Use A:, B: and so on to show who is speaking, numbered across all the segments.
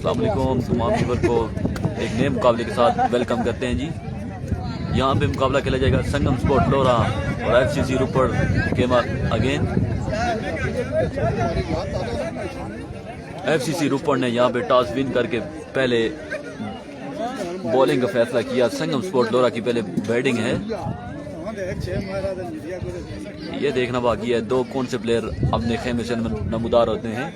A: अस्सलाम वालेकुम। तमाम व्यूअर को एक नए मुकाबले के साथ वेलकम करते हैं जी। यहाँ पे मुकाबला खेला जाएगा संगम स्पोर्ट लोरा और FCC रोपड़ के अगेन। FCC रोपड़ ने यहाँ पे टॉस विन करके पहले बॉलिंग का फैसला किया। संगम स्पोर्ट लोरा की पहले बैटिंग है, ये देखना बाकी है दो कौन से प्लेयर अपने खेमे से नमूदार होते हैं।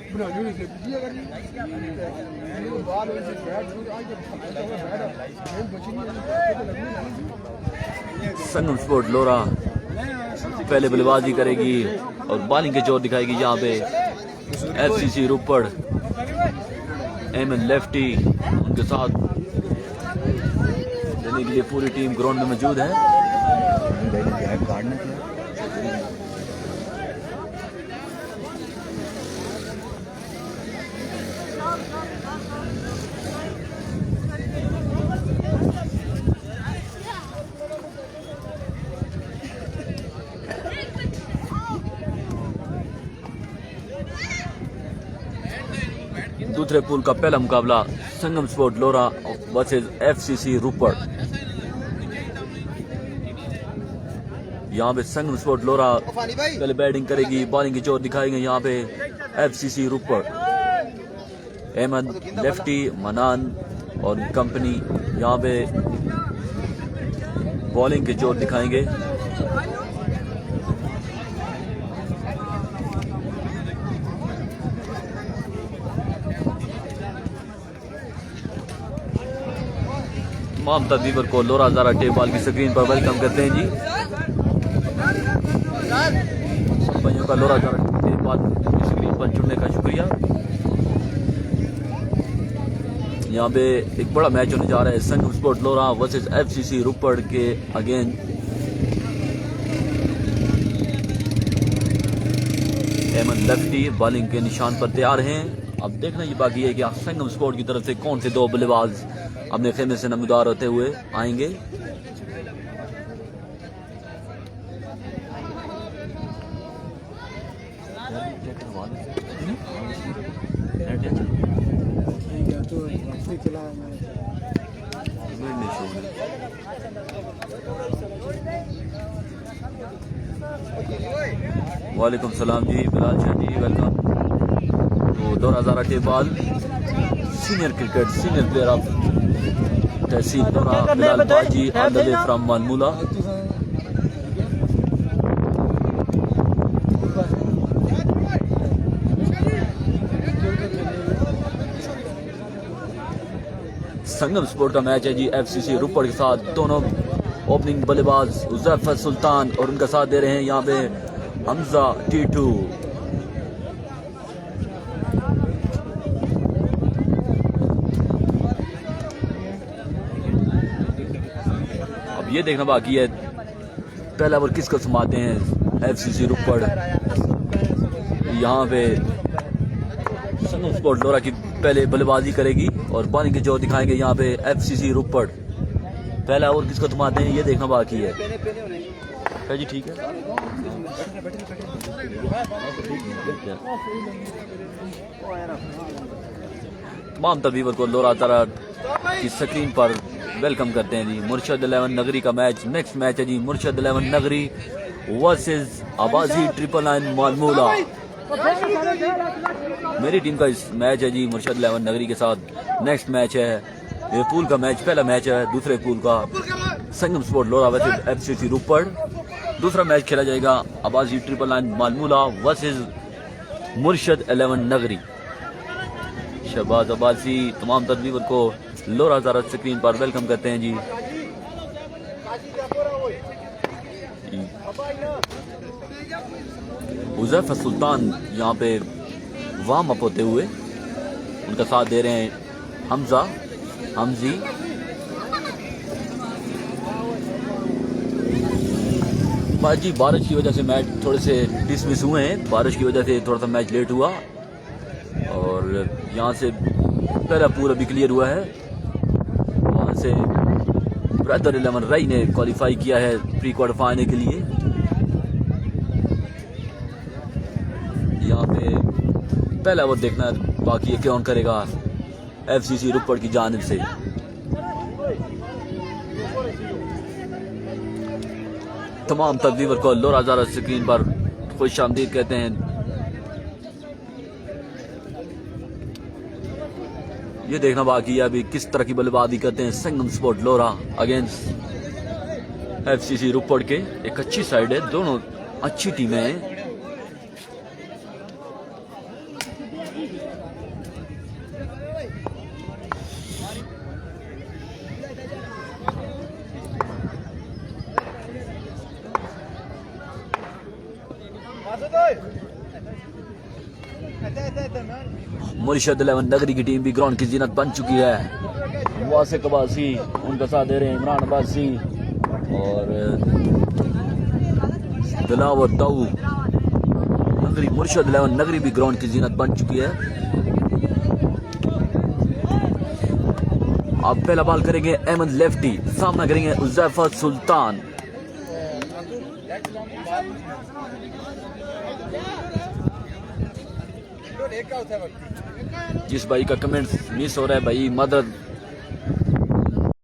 A: संगम स्पोर्ट लोरा पहले बल्लेबाजी करेगी और बॉलिंग के जोर दिखाएगी। यहाँ पे FCC रोपड़ एमन लेफ्टी उनके साथ देने के लिए पूरी टीम ग्राउंड में मौजूद है। दूसरे पूल का पहला मुकाबला संगम स्पोर्ट लोरा वर्सेस FCC रोपड़। यहाँ पे संगम स्पोर्ट लोरा पहले बैटिंग करेगी, बॉलिंग की जोर दिखाएंगे यहाँ पे FCC रोपड़। अहमद लेफ्टी, मनान और कंपनी यहाँ पे बॉलिंग के जोर दिखाएंगे। तमाम तदवीर को लोरा ज़ारा टेबॉल की स्क्रीन पर वेलकम करते हैं जी। भाइयों का लोरा ज़ारा टेबॉल की स्क्रीन पर जुड़ने का शुक्रिया। यहाँ पे एक बड़ा मैच होने जा रहा है संगम स्पोर्ट लोरा वर्सेस FCC रोपड़ के अगेन। एमन लेफ्टी बॉलिंग के निशान पर तैयार हैं। अब देखना ये बाकी है कि संगम स्पोर्ट की तरफ से कौन से दो बल्लेबाज अपने खेमे से नमदार होते हुए आएंगे। वालेकुम सलाम जी, बिलाल शाह जी वेलकम। तो 2000 tape ball senior cricket senior player of तहसील Lora Bilal Baji on the way from Malmula. Sangam sport का मैच है जी FCC रोपड़ के साथ। दोनों ओपनिंग बल्लेबाज उज़ैफर सुल्तान और उनका साथ दे रहे हैं यहाँ पे हमजा टीटू। ये देखना बाकी है पहला ओवर किसको समाते हैं FCC रोपड़। यहाँ पे संगम स्पोर्ट लोरा की पहले बल्लेबाजी करेगी और बॉलिंग के जोर दिखाएंगे यहाँ पे FCC रोपड़। पहला ओवर किसको थमाते हैं ये देखना बाकी है। क्या जी ठीक है। तमाम तबीबर को लोरा तारा की स्क्रीन पर वेलकम करते हैं जी। मुर्शद 11 नगरी का मैच नेक्स्ट मैच है जी। मुर्शद 11 नगरी वर्सेस आबाजी 999 मालमूला। मेरी टीम का इस मैच है जी मुर्शद 11 नगरी के साथ। नेक्स्ट मैच है ये पूल का मैच, पहला मैच है दूसरे पूल का संगम स्पोर्ट लोरा वर्सेस FCC रोपड़। दूसरा मैच खेला जाएगा आबाजी 999 मालमूला वर्सेस मुर्शद 11 नगरी। शहबाज अब्बासी तमाम तदवीर को लोरा ज़ारा स्क्रीन पर वेलकम करते हैं जी। उज़ैफर सुल्तान यहाँ पे वार्म अप होते हुए उनका साथ दे रहे हैं हमजी। बाजी बारिश की वजह से मैच थोड़े से डिसमिस हुए हैं। बारिश की वजह से थोड़ा सा मैच लेट हुआ और यहाँ से पहला पूरा भी क्लियर हुआ है। वहाँ से ब्रदर 11 राई ने क्वालिफाई किया है प्री क्वार्टर फाइनल के लिए। यहाँ पे पहला ओवर देखना बाकी है कौन करेगा। FCC रुपड़ की जानिब से। तमाम तकरीबर को लोरा ज़ारा स्क्रीन पर खुश आमदीद कहते हैं। ये देखना बाकी है अभी किस तरह की बल्लेबाजी करते हैं संगम स्पोर्ट लोरा अगेंस्ट FCC रुपड़ के। एक अच्छी साइड है, दोनों अच्छी टीमें हैं। मुर्शद 11 नगरी की टीम भी ग्राउंड की जीनत बन चुकी है। वासिक अब्बासी उनका साथ दे रहे हैं, इमरान अब्बासी और दिलावर दाऊ। नगरी मुर्शद 11 नगरी भी ग्राउंड की जीनत बन चुकी है। अब पहला बॉल करेंगे अहमद लेफ्टी, सामना करेंगे उज़ैफा सुल्तान। जिस भाई का कमेंट मिस हो रहा है भाई मदद